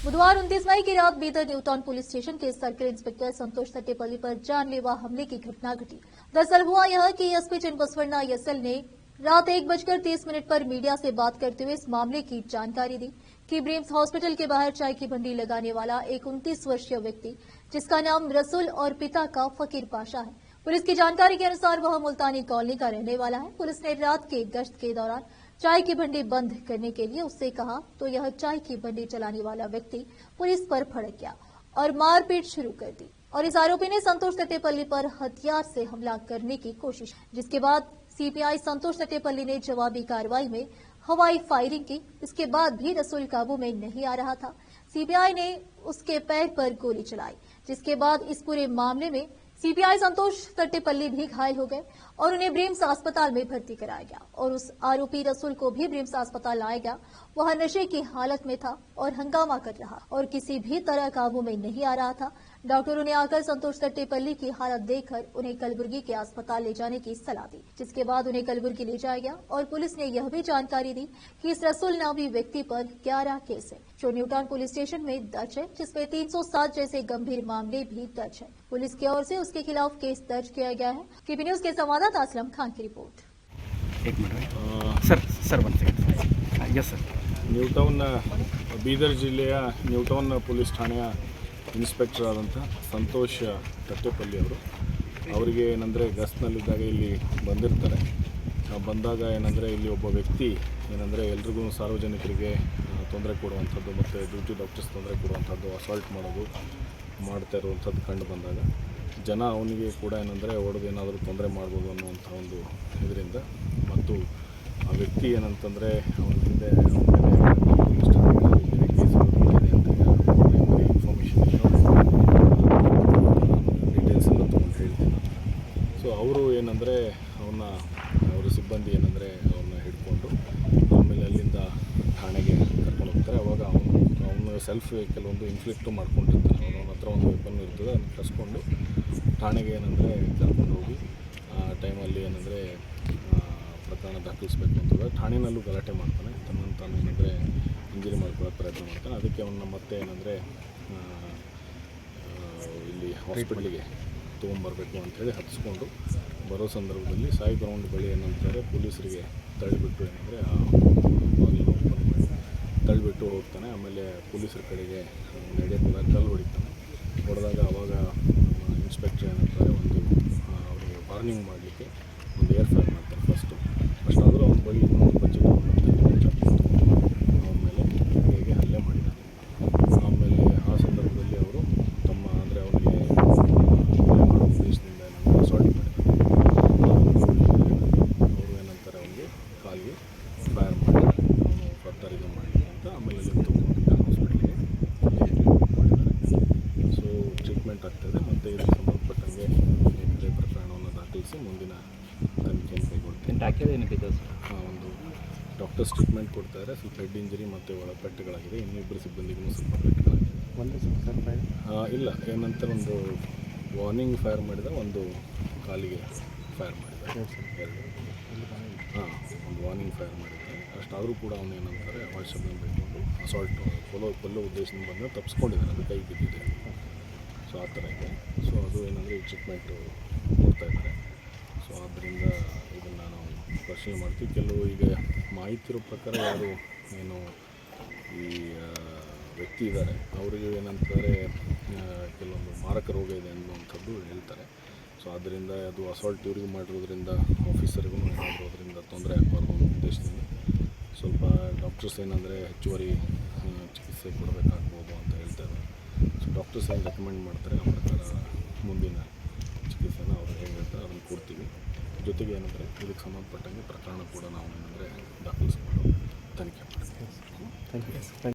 बुधवार 29 मई की रात Bidar new town police station के सर्किल इंस्पेक्टर संतोष तट्टेपल्ली पर जानलेवा हमले की घटना घटी। दरअसल हुआ यह कि एसपी चिन्नबसवण्णा एसएल ने रात 1:30 पर मीडिया से बात करते हुए इस मामले की जानकारी दी कि ब्रिम्स हॉस्पिटल के बाहर चाय की भंडी लगाने वाला एक 29 वर्षीय व्यक्ति, जिसका नाम रसूल और पिता का फकीर पाशा है। पुलिस की जानकारी के अनुसार वह मुल्तानी कॉलोनी का रहने वाला है। पुलिस ने रात के गश्त के दौरान चाय की भंडी बंद करने के लिए उससे कहा तो यह चाय की भंडी चलाने वाला व्यक्ति पुलिस पर भड़क गया और मारपीट शुरू कर दी और इस आरोपी ने संतोष तट्टेपल्ली पर हथियार से हमला करने की कोशिश, जिसके बाद सीपीआई संतोष तट्टेपल्ली ने जवाबी कार्रवाई में हवाई फायरिंग की। इसके बाद भी रसूल काबू में नहीं आ रहा था। सीपीआई ने उसके पैर पर गोली चलाई, जिसके बाद इस पूरे मामले में सीपीआई संतोष तट्टेपल्ली भी घायल हो गए और उन्हें ब्रिम्स अस्पताल में भर्ती कराया गया और उस आरोपी रसूल को भी ब्रिम्स अस्पताल लाया गया। वह नशे की हालत में था और हंगामा कर रहा और किसी भी तरह काबू में नहीं आ रहा था। डॉक्टरों ने आकर संतोष तट्टेपल्ली की हालत देखकर उन्हें कलबुर्गी के अस्पताल ले जाने की सलाह दी, जिसके बाद उन्हें कलबुर्गी ले जाया गया और पुलिस ने यह भी जानकारी दी कि इस रसूल नामी व्यक्ति पर 11 केस है जो न्यू टाउन पुलिस स्टेशन में दर्ज है, जिसमें 307 जैसे गंभीर मामले भी दर्ज है। पुलिस की ओर से उसके खिलाफ केस दर्ज किया गया है। केपी न्यूज के संवाददाता असलम खान की रिपोर्ट। एक minute sir 1 second. Yes sir. New town Bidar ಜಿಲ್ಲೆಯ ನ್ಯೂ ಟೌನ್ ಪೊಲೀಸ್ ಠಾಣೆಯ ಇನ್ಸ್ಪೆಕ್ಟರ್ ಆದಂಥ ಸಂತೋಷ್ ತಟ್ಟೆಪಲ್ಲಿ ಅವರಿಗೆ ಏನಂದರೆ ಗಸ್ಟ್ನಲ್ಲಿದ್ದಾಗ ಇಲ್ಲಿ ಬಂದಿರ್ತಾರೆ. ಬಂದಾಗ ಏನಂದರೆ ಇಲ್ಲಿ ಒಬ್ಬ ವ್ಯಕ್ತಿ ಏನಂದರೆ ಎಲ್ರಿಗೂ ಸಾರ್ವಜನಿಕರಿಗೆ ತೊಂದರೆ ಕೊಡುವಂಥದ್ದು ಮತ್ತು ಡ್ಯೂಟಿ ಡಾಕ್ಟರ್ಸ್ ತೊಂದರೆ ಕೊಡುವಂಥದ್ದು, ಅಸಾಲ್ಟ್ ಮಾಡ್ತಾ ಇರುವಂಥದ್ದು ಕಂಡು ಬಂದಾಗ ಜನ ಅವನಿಗೆ ಕೂಡ ಏನಂದರೆ ಹೊಡೆದು ಏನಾದರೂ ತೊಂದರೆ ಮಾಡ್ಬೋದು ಅನ್ನುವಂಥ ಒಂದು ಇದರಿಂದ ಮತ್ತು ಆ ವ್ಯಕ್ತಿ ಏನಂತಂದರೆ ಅವನ ಹಿಂದೆ ಪೊಲೀಸ್ ಠಾಣೆಗಳಲ್ಲಿ ಬೇರೆ ಕೇಸ್ಗಳು ಇದೆ ಅಂತ ಇನ್ಫಾರ್ಮೇಷನ್ ಡೀಟೇಲ್ಸ್ ಎಲ್ಲ ತೊಗೊಂಡು ಹೇಳ್ತೀನಿ. ಸೊ ಅವರು ಏನಂದರೆ ಅವರ ಸಿಬ್ಬಂದಿ ಏನಂದರೆ ಅವ್ರನ್ನ ಹಿಡ್ಕೊಂಡು ಆಮೇಲೆ ಅಲ್ಲಿಂದ ಠಾಣೆಗೆ ಕರ್ಕೊಂಡು ಹೋಗ್ತಾರೆ. ಅವಾಗ ಅವನು ಸೆಲ್ಫ್ ಕೆಲವೊಂದು ಇನ್ಫ್ಲಿಕ್ಟು ಮಾಡ್ಕೊಂಡಿರ್ತಾನೆ. ಅವನ ಹತ್ರ ಒಂದು ವೆಪನ್ ಇರ್ತದೆ, ಅದನ್ನು ಕಸ್ಕೊಂಡು ಠಾಣೆಗೆ ಏನಂದರೆ ಕರ್ಕೊಂಡು ಹೋಗಿ ಆ ಟೈಮಲ್ಲಿ ಏನಂದರೆ ಪ್ರಕರಣ ದಾಖಲಿಸಬೇಕು ಅಂತಂದರೆ ಠಾಣೆನಲ್ಲೂ ಗಲಾಟೆ ಮಾಡ್ತಾನೆ. ತನ್ನನ್ನು ತಾನು ಏನಂದರೆ ಇಂಜರಿ ಮಾಡ್ಕೊಳ್ಳೋಕೆ ಪ್ರಯತ್ನ ಮಾಡ್ತಾನೆ. ಅದಕ್ಕೆ ಅವನ್ನ ಮತ್ತೆ ಏನಂದರೆ ಇಲ್ಲಿ ಹಾಸ್ಪಿಟಲಿಗೆ ತೊಗೊಂಬರಬೇಕು ಅಂಥೇಳಿ ಹತ್ತಿಸ್ಕೊಂಡು ಬರೋ ಸಂದರ್ಭದಲ್ಲಿ ಸಾಯಿ ಗ್ರೌಂಡ್ ಬಳಿ ಏನಂತಾರೆ ಪೊಲೀಸರಿಗೆ ತಳ್ಳಿಬಿಟ್ಟು ಏನಂದರೆ ಆ ಬಾಗಿಲು ಓಪನ್ ಮಾಡಿ ತಳ್ಳಿಬಿಟ್ಟು ಹೋಗ್ತಾನೆ. ಆಮೇಲೆ ಪೊಲೀಸರ ಕಡೆಗೆ ನಡೆಯೋದಿಲ್ಲ, ಕಲ್ಲು ಹೊಡೆದಾಗ ಅವಾಗ ಇನ್ಸ್ಪೆಕ್ಟರ್ ಏನಂತಾರೆ ಅವರಿಗೆ ವಾರ್ನಿಂಗ್ ಮಾಡಲಿಕ್ಕೆ ಒಂದು ಏರ್ ಫೈರ್ ಮಾಡ್ತಾರೆ ಫಸ್ಟಾದರೂ ಅವನ ಬಳಿ ಇನ್ನೊಂದು ಬಜೆಟ್ ಅವನ ಮೇಲೆ ಹೇಗೆ ಹಲ್ಲೆ ಮಾಡಿದ್ದಾನೆ. ಆಮೇಲೆ ಆ ಸಂದರ್ಭದಲ್ಲಿ ಅವರು ತಮ್ಮ ಅಂದರೆ ಅವನಿಗೆ ಹಲ್ಲೆ ಮಾಡೋ ಉದ್ದೇಶದಿಂದ ಏನಂದರೆ ಅಸಾಲ್ಟ್ ಮಾಡಿದ್ದಾರೆ. ಅವರು ಏನಂತಾರೆ ಅವನಿಗೆ ಕಾಲಿಗೆ ಫೈರ್ ಮಾಡಿದ್ದಾರೆ, ಅವನು ಫರ್ದರ್ ಇದು ಮಾಡಲಿ ಅಂತ. ಆಮೇಲೆ ಅಲ್ಲಿ ತಗೊಂಡು ಹಾಸ್ಪಿಟ್ಲಿಗೆ ಮಾಡಿದ್ದಾರೆ. ಸೊ ಟ್ರೀಟ್ಮೆಂಟ್ ಆಗ್ತದೆ ಮತ್ತು ಇದಕ್ಕೆ ಸಂಬಂಧಪಟ್ಟಂಗೆ ಏನಿದೆ ಪ್ರಕರಣವನ್ನು ದಾಖಲಿಸಿ ಮುಂದಿನ ತನಿಖೆಯನ್ನು ಕೈಗೊಳ್ತೀನಿ. ಒಂದು ಡಾಕ್ಟರ್ಸ್ ಟ್ರೀಟ್ಮೆಂಟ್ ಕೊಡ್ತಾರೆ. ಸ್ವಲ್ಪ ಹೆಡ್ ಇಂಜರಿ ಮತ್ತು ಒಳಪೆಟ್ಟುಗಳಾಗಿದೆ. ಇನ್ನಿಬ್ಬರು ಸಿಬ್ಬಂದಿಗೂ ಸ್ವಲ್ಪ ಪೆಟ್ಟುಗಳಾಗಿದೆ. ಇಲ್ಲ ಏನಂತ ಒಂದು ವಾರ್ನಿಂಗ್ ಫೈರ್ ಮಾಡಿದ, ಒಂದು ಕಾಲಿಗೆ ಫೈರ್ ಮಾಡಿದ್ದಾರೆ. ಒಂದು ವಾರ್ನಿಂಗ್ ಫೈರ್ ಮಾಡಿದ್ದಾರೆ. ಅಷ್ಟಾದರೂ ಕೂಡ ಅವನು ಏನಂತಾರೆ ಅವಾಯ್ಡ್ ಶಬ್ದ ಬೇಕೊಂಡು ಅಸಾಲ್ಟ್ ಕೊಲ್ಲೋ ಉದ್ದೇಶದಿಂದ ಬಂದು ತಪ್ಪಿಸ್ಕೊಂಡಿದ್ದಾನೆ. ಅದು ಕೈ ಬಿದ್ದಿದೆ. ಸೊ ಆ ಥರ ಇದೆ. ಸೊ ಅದು ಏನಂದರೆ ಟ್ರೀಟ್ಮೆಂಟು ಕೊಡ್ತಾ ಇದ್ದಾರೆ. ಸೊ ಆದ್ದರಿಂದ ಇದನ್ನು ನಾವು ಪರಿಶೀಲನೆ ಮಾಡ್ತೀವಿ. ಕೆಲವು ಈಗ ಮಾಹಿತಿ ಇರೋ ಪ್ರಕಾರ ಯಾರು ಏನು ಈ ವ್ಯಕ್ತಿ ಇದ್ದಾರೆ ಅವರಿಗೆ ಏನಂತಾರೆ ಕೆಲವೊಂದು ಮಾರಕ ರೋಗ ಇದೆ ಅನ್ನುವಂಥದ್ದು ಹೇಳ್ತಾರೆ. ಸೊ ಆದ್ದರಿಂದ ಅದು ಅಸಾಲ್ಟ್ ಇವರಿಗೆ ಮಾಡಿರೋದ್ರಿಂದ ಆಫೀಸರ್ಗೂ ಏನಾದರೂ ಅದರಿಂದ ತೊಂದರೆ ಆಗಬಾರ್ದು ಅನ್ನೋ ಉದ್ದೇಶದಿಂದ ಸ್ವಲ್ಪ ಡಾಕ್ಟರ್ಸ್ ಏನಂದರೆ ಹೆಚ್ಚುವರಿ ಚಿಕಿತ್ಸೆ ಕೊಡಬೇಕಾಗ್ಬೋದು ಅಂತ ಹೇಳ್ತಾರೆ. ಸೊ ಡಾಕ್ಟರ್ಸ್ ಏನು ರೆಕಮೆಂಡ್ ಮಾಡ್ತಾರೆ ಆ ಪ್ರಕಾರ ಮುಂದಿನ ಚಿಕಿತ್ಸೆನ ಅವ್ರು ಹೇಗೆ ಹೇಳ್ತಾರೆ ಅದನ್ನು ಕೊಡ್ತೀವಿ. ಜೊತೆಗೆ ಏನಂದರೆ ಇದಕ್ಕೆ ಸಂಬಂಧಪಟ್ಟಂಗೆ ಪ್ರಕರಣ ಕೂಡ ನಾವು ಏನಂದರೆ ದಾಖಲಿಸ್ಕೊಂಡು ತನಿಖೆ ಮಾಡ್ತೀವಿ. Thank you.